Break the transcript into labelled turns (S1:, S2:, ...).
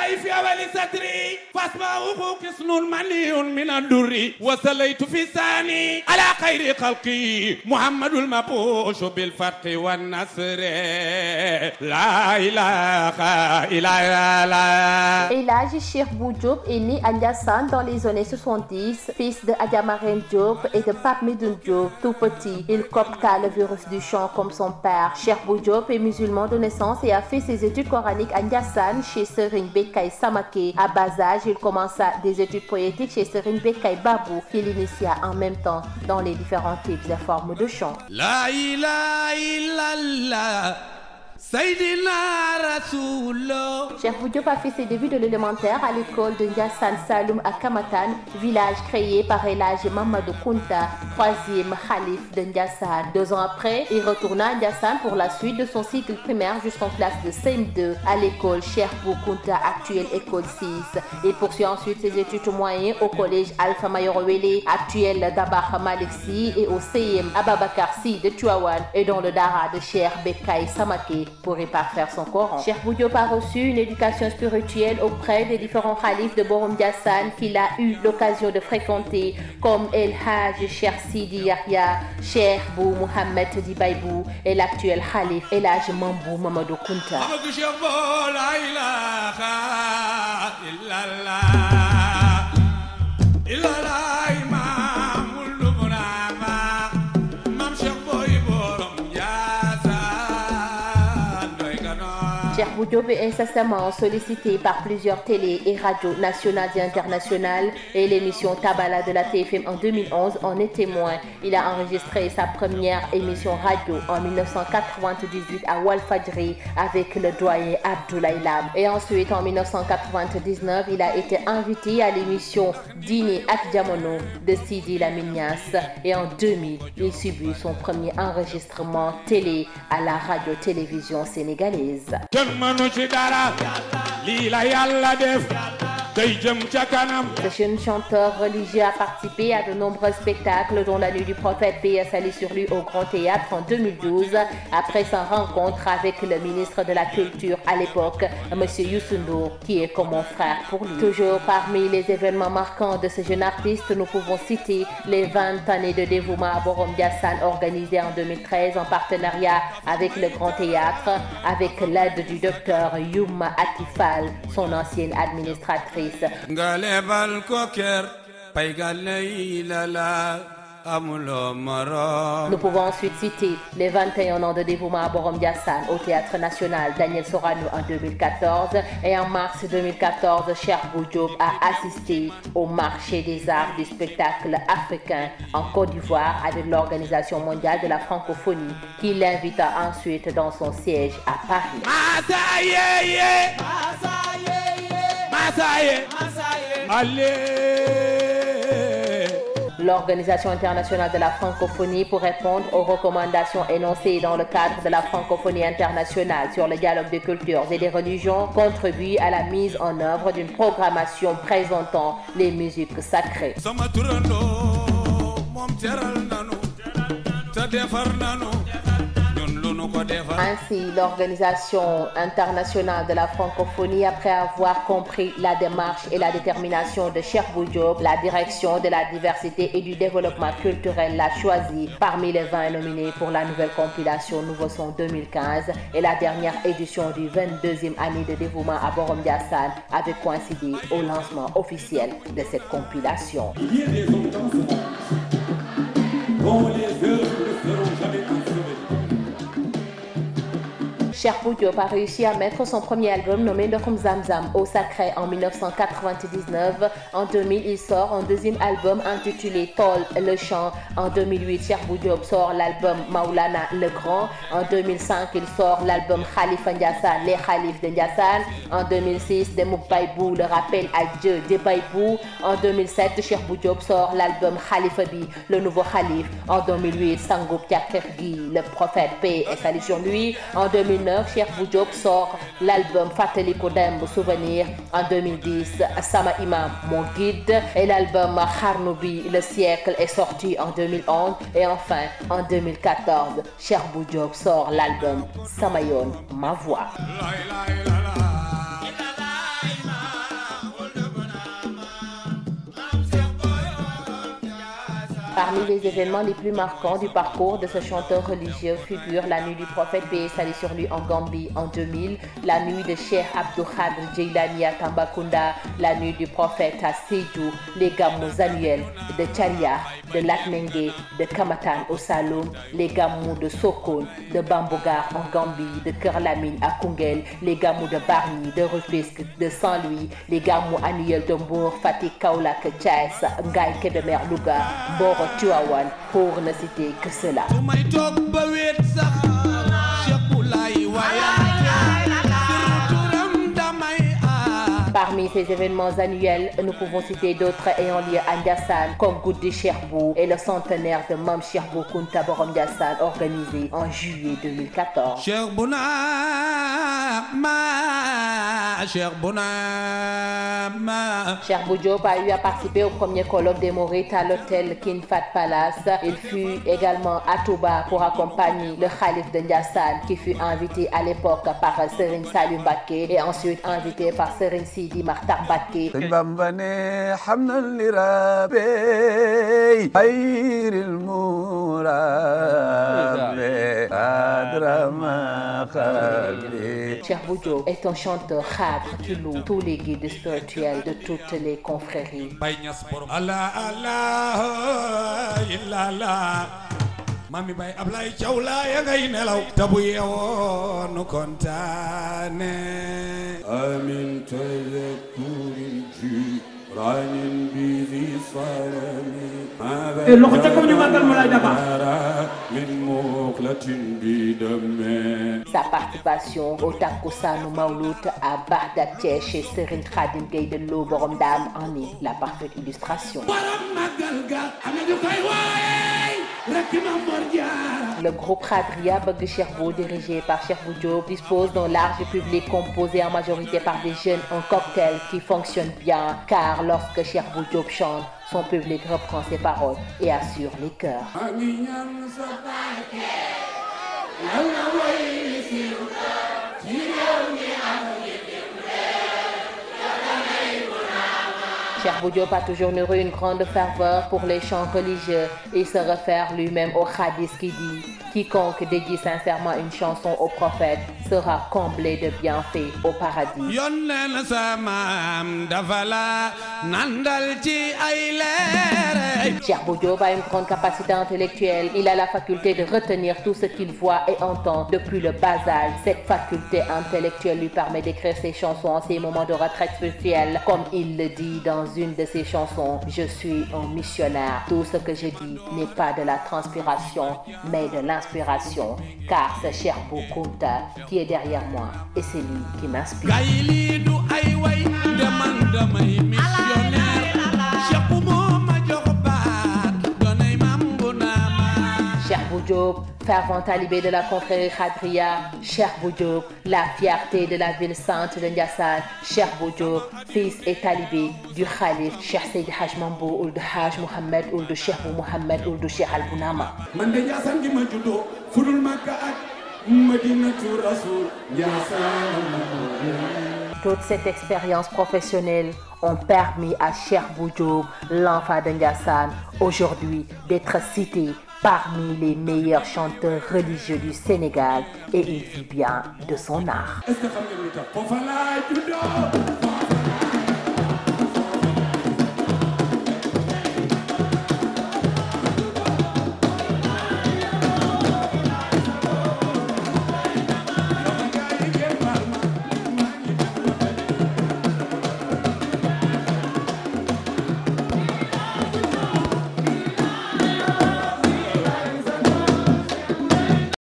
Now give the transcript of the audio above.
S1: الله في أول صدري فاسمعه كسن مني من الدر وصليت في ثاني على خير خلقي محمد المبعوث بالفتح والنصر لا إله إلا الله.
S2: El Hadji Cheikh Bou Diop est né à Ndiassane dans les années 70, fils de Adja Marème Diop et de Pape Medoune Diop. Tout petit, il copta le virus du chant comme son père. Cheikh Bou Diop est musulman de naissance et a fait ses études coraniques à Ndiassane chez Serigne Bekay Samaké. À bas âge, il commença des études poétiques chez Serigne Bekay Babou, qu'il initia en même temps dans les différents types et formes de chant.
S1: La ilaha illallah.
S2: Cheikh Bou Diop a fait ses débuts de l'élémentaire à l'école de Ndiassane Saloum à Kamatan, village créé par El Hadji Mamadou Kounta, troisième khalife de Ndiassane. 2 ans après, il retourna à Ndiassane pour la suite de son cycle primaire jusqu'en classe de CM2 à l'école Cheikh Bou Kounta, actuelle école 6. Il poursuit ensuite ses études moyennes au collège Alpha Mayoro Wele, actuel Dabakh Malik Sy, et au CM Ababakar Sy de Tivaouane et dans le Dara de Cheikh Bekay Samaké pour y parfaire son Coran. Cheikh Bou Diop a reçu une éducation spirituelle auprès des différents khalifes de Borom Ndiassane qu'il a eu l'occasion de fréquenter, comme El Hadji Cheikh Sidi Yahya, Cheikh Bou Mohamed Di Baybou et l'actuel khalife El Hadji Mambou Mamadou Kounta. Cheikh Bou Diop est incessamment sollicité par plusieurs télés et radios nationales et internationales, et l'émission Tabala de la TFM en 2011 en est témoin. Il a enregistré sa première émission radio en 1998 à Walfadjri avec le doyen Abdoulaye Lam. Et ensuite en 1999, il a été invité à l'émission Dîner ak Jamono de Sidi Lamine Niass. Et en 2000, il subit son premier enregistrement télé à la radio-télévision sénégalaise. Ce jeune chanteur religieux a participé à de nombreux spectacles, dont la nuit du prophète, paix et salut sur lui, au Grand Théâtre en 2012, après sa rencontre avec le ministre de la Culture à l'époque, M. Youssou Ndour, qui est comme mon frère pour lui. Toujours parmi les événements marquants de ce jeune artiste, nous pouvons citer les 20 années de dévouement à Borom Ndiassane organisées en 2013 en partenariat avec le Grand Théâtre, avec l'aide du docteur Youma Atifal, son ancienne administratrice. Nous pouvons ensuite citer les 21 ans de dévouement à Borom Ndiassane au Théâtre National Daniel Sorano en 2014, et en mars 2014, Cheikh Bou Diop a assisté au marché des arts du spectacle africain en Côte d'Ivoire avec l'Organisation mondiale de la francophonie, qui l'invita ensuite dans son siège à Paris. L'Organisation internationale de la francophonie, pour répondre aux recommandations énoncées dans le cadre de la francophonie internationale sur le dialogue des cultures et des religions, contribue à la mise en œuvre d'une programmation présentant les musiques sacrées. Ainsi, l'Organisation internationale de la francophonie, après avoir compris la démarche et la détermination de Cheikh Bou Diop, la direction de la diversité et du développement culturel l'a choisi parmi les 20 nominés pour la nouvelle compilation Nouveau Son 2015 et la dernière édition du 22e année de dévouement à Borom Ndiassane avait coïncidé au lancement officiel de cette compilation.
S3: Il y a des hommes dans ce monde dont les œuvres ne seront jamais consommées.
S2: Cheikh Bou Diop a réussi à mettre son premier album nommé Ndoxum Zamzam au sacré en 1999. En 2000, il sort un deuxième album intitulé Tol le chant. En 2008, Cheikh Bou Diop sort l'album Maulana le Grand. En 2005, il sort l'album Khalifa Ndiassane, les Khalifes de Ndiassane. En 2006, Demouk Baybou, le rappel à Dieu de Baybou. En 2007, Cheikh Bou Diop sort l'album Khalifa Bi, le nouveau Khalif. En 2008, Sangou Piakergi, le prophète, paix et salut sur lui. En 2009, Cheikh Bou Diop sort l'album Fateliko Demb Souvenir. En 2010, Sama Imam, mon guide, et l'album Kharnoubi, le siècle, est sorti en 2011. Et enfin, en 2014, Cheikh Bou Diop sort l'album Samayon, ma voix. Parmi les événements les plus marquants du parcours de ce chanteur religieux figure la nuit du prophète paix et salut sur lui en Gambie en 2000, la nuit de Cheikh Abdou Khadr Djeilani à Tambacounda, la nuit du prophète à Sédhiou, les gamous annuels de Tcharia, de Latmingué, de Kamatan au Saloum, les gamous de Sokone, de Bambougar en Gambie, de Keur Lamine à Koungheul, les gamous de Bargny, de Rufisque, de Saint-Louis, les gamous annuels de Mbour, Fatick, Kaolack, Thiès, Ngaye, Kébémer, Louga, Mboro, Tivaouane, pour ne citer que cela. Parmi ces événements annuels, nous pouvons citer d'autres ayant lieu à Ndiassane, comme Goudi Cherbou et le centenaire de Mam Cheikh Bou Kounta Borom Ndiassane, organisé en juillet 2014. Cheikh Bou Diop a eu à participer au premier colloque des Mourites à l'hôtel King Fahd Palace. Il fut également à Touba pour accompagner le Khalif de Ndiassane, qui fut invité à l'époque par Serigne Saliou Mbacké et ensuite invité par Serigne Sidi Makhtar Mbacké. Cheikh Bou Diop est un chanteur khadr qui loue tous les guides spirituels de toutes les confréries. Mami bay Ablaye Thiaw la ya ngay nelaw tabu yeewoo nu kontaane amin tazakkurin jiranin bi zi salami loxo ca kaw ñu màggal ma lay dafa min muqlatin bi dame. Sa participation au Takkusaanu Mawlud à Bagdad chez Serigne Khadim Gueye de Lo Borom Dam en est la parfaite illustration. Le groupe Khadria Bëgg Cheikh Bou, dirigé par Cheikh Bou Diop, dispose d'un large public composé en majorité par des jeunes, un cocktail qui fonctionne bien, car lorsque Cheikh Bou Diop chante, son public reprend ses paroles et assure les chœurs. Cheikh Bou Diop a toujours nourri une grande ferveur pour les chants religieux. Il se réfère lui-même au hadith qui dit « Quiconque dédie sincèrement une chanson au prophète sera comblé de bienfaits au paradis. » Cheikh Bou Diop a une grande capacité intellectuelle. Il a la faculté de retenir tout ce qu'il voit et entend depuis le bas âge. Cette faculté intellectuelle lui permet d'écrire ses chansons en ses moments de retraite spirituelle. Comme il le dit dans une de ses chansons, « Je suis un missionnaire. Tout ce que je dis n'est pas de la transpiration, mais de l'inspiration. Car c'est Cheikh Bou Kounta qui est derrière moi et c'est lui qui m'inspire. » Cheikh Bou Diop, fervent talibé de la confrérie Khadria, Cheikh Bou Diop, la fierté de la ville sainte de Ndiassane, Cheikh Bou Diop, fils et talibé du Khalif Cheikh Seydi Hadj Mambo Ould Hadj Mohamed Ould Cheikh Bou Mohamed Ould Cheikh Al Bounama. Man de Ndiassane gi ma juddoo fudul Makka ak Madinatu Rasul Ndiassane. Toute cette expérience professionnelle ont permis à Cheikh Bou Diop, l'enfant de Ndiassane, aujourd'hui d'être cité parmi les meilleurs chanteurs religieux du Sénégal et il vit bien de son art.